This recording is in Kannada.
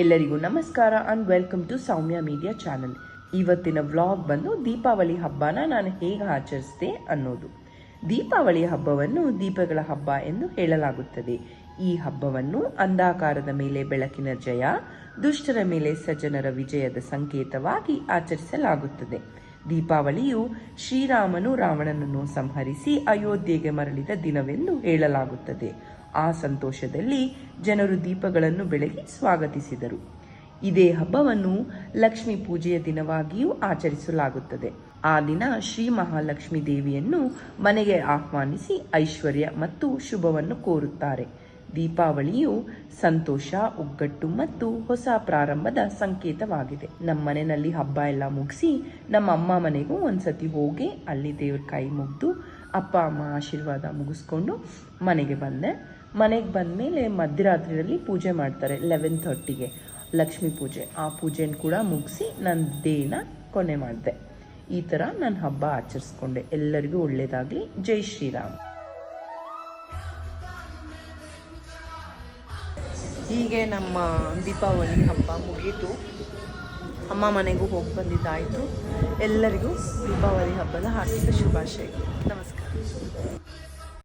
ಎಲ್ಲರಿಗೂ ನಮಸ್ಕಾರ and welcome to Soumya media channel. ಇವತ್ತಿನ ವ್ಲಾಗ್ ಬಂದು ದೀಪಾವಳಿ ಹಬ್ಬನ ನಾನು ಹೇಗೆ ಆಚರಿಸಿದೆ ಅನ್ನೋದು. ದೀಪಾವಳಿ ಹಬ್ಬವನ್ನು ದೀಪಗಳ ಹಬ್ಬ ಎಂದು ಹೇಳಲಾಗುತ್ತದೆ. ಈ ಹಬ್ಬವನ್ನು ಅಂಧಾಕಾರದ ಮೇಲೆ ಬೆಳಕಿನ ಜಯ, ದುಷ್ಟರ ಮೇಲೆ ಸಜ್ಜನರ ವಿಜಯದ ಸಂಕೇತವಾಗಿ ಆಚರಿಸಲಾಗುತ್ತದೆ. ದೀಪಾವಳಿಯು ಶ್ರೀರಾಮನು ರಾವಣನನ್ನು ಸಂಹರಿಸಿ ಅಯೋಧ್ಯೆಗೆ ಮರಳಿದ ದಿನವೆಂದು ಹೇಳಲಾಗುತ್ತದೆ. ಆ ಸಂತೋಷದಲ್ಲಿ ಜನರು ದೀಪಗಳನ್ನು ಬೆಳಗಿ ಸ್ವಾಗತಿಸಿದರು. ಇದೇ ಹಬ್ಬವನ್ನು ಲಕ್ಷ್ಮೀ ಪೂಜೆಯ ದಿನವಾಗಿಯೂ ಆಚರಿಸಲಾಗುತ್ತದೆ. ಆ ದಿನ ಶ್ರೀ ಮಹಾಲಕ್ಷ್ಮೀ ದೇವಿಯನ್ನು ಮನೆಗೆ ಆಹ್ವಾನಿಸಿ ಐಶ್ವರ್ಯ ಮತ್ತು ಶುಭವನ್ನು ಕೋರುತ್ತಾರೆ. ದೀಪಾವಳಿಯು ಸಂತೋಷ, ಒಗ್ಗಟ್ಟು ಮತ್ತು ಹೊಸ ಪ್ರಾರಂಭದ ಸಂಕೇತವಾಗಿದೆ. ನಮ್ಮ ಮನೆಯಲ್ಲಿ ಹಬ್ಬ ಎಲ್ಲ ಮುಗಿಸಿ ನಮ್ಮ ಅಮ್ಮ ಮನೆಗೂ ಒಂದ್ಸತಿ ಹೋಗಿ ಅಲ್ಲಿ ದೇವ್ರ ಕೈ ಮುಗಿದು ಅಪ್ಪ ಅಮ್ಮ ಆಶೀರ್ವಾದ ಮುಗಿಸ್ಕೊಂಡು ಮನೆಗೆ ಬಂದೆ. ಮನೆಗೆ ಬಂದಮೇಲೆ ಮಧ್ಯರಾತ್ರಿಯಲ್ಲಿ ಪೂಜೆ ಮಾಡ್ತಾರೆ 11:30ಗೆ ಲಕ್ಷ್ಮೀ ಪೂಜೆ. ಆ ಪೂಜೆನ ಕೂಡ ಮುಗಿಸಿ ನನ್ನ ಡೇನ ಕೊನೆ ಮಾಡಿದೆ. ಈ ಥರ ನಾನು ಹಬ್ಬ ಆಚರಿಸ್ಕೊಂಡೆ. ಎಲ್ಲರಿಗೂ ಒಳ್ಳೆಯದಾಗಲಿ. ಜೈ ಶ್ರೀರಾಮ್. ಹೀಗೆ ನಮ್ಮ ದೀಪಾವಳಿ ಹಬ್ಬ ಮುಗೀತು. ಅಮ್ಮ ಮನೆಗೂ ಹೋಗಿ ಬಂದಿದ್ದಾಯಿತು. ಎಲ್ಲರಿಗೂ ದೀಪಾವಳಿ ಹಬ್ಬದ ಹಾರ್ದಿಕ ಶುಭಾಶಯಗಳು. ನಮಸ್ಕಾರ.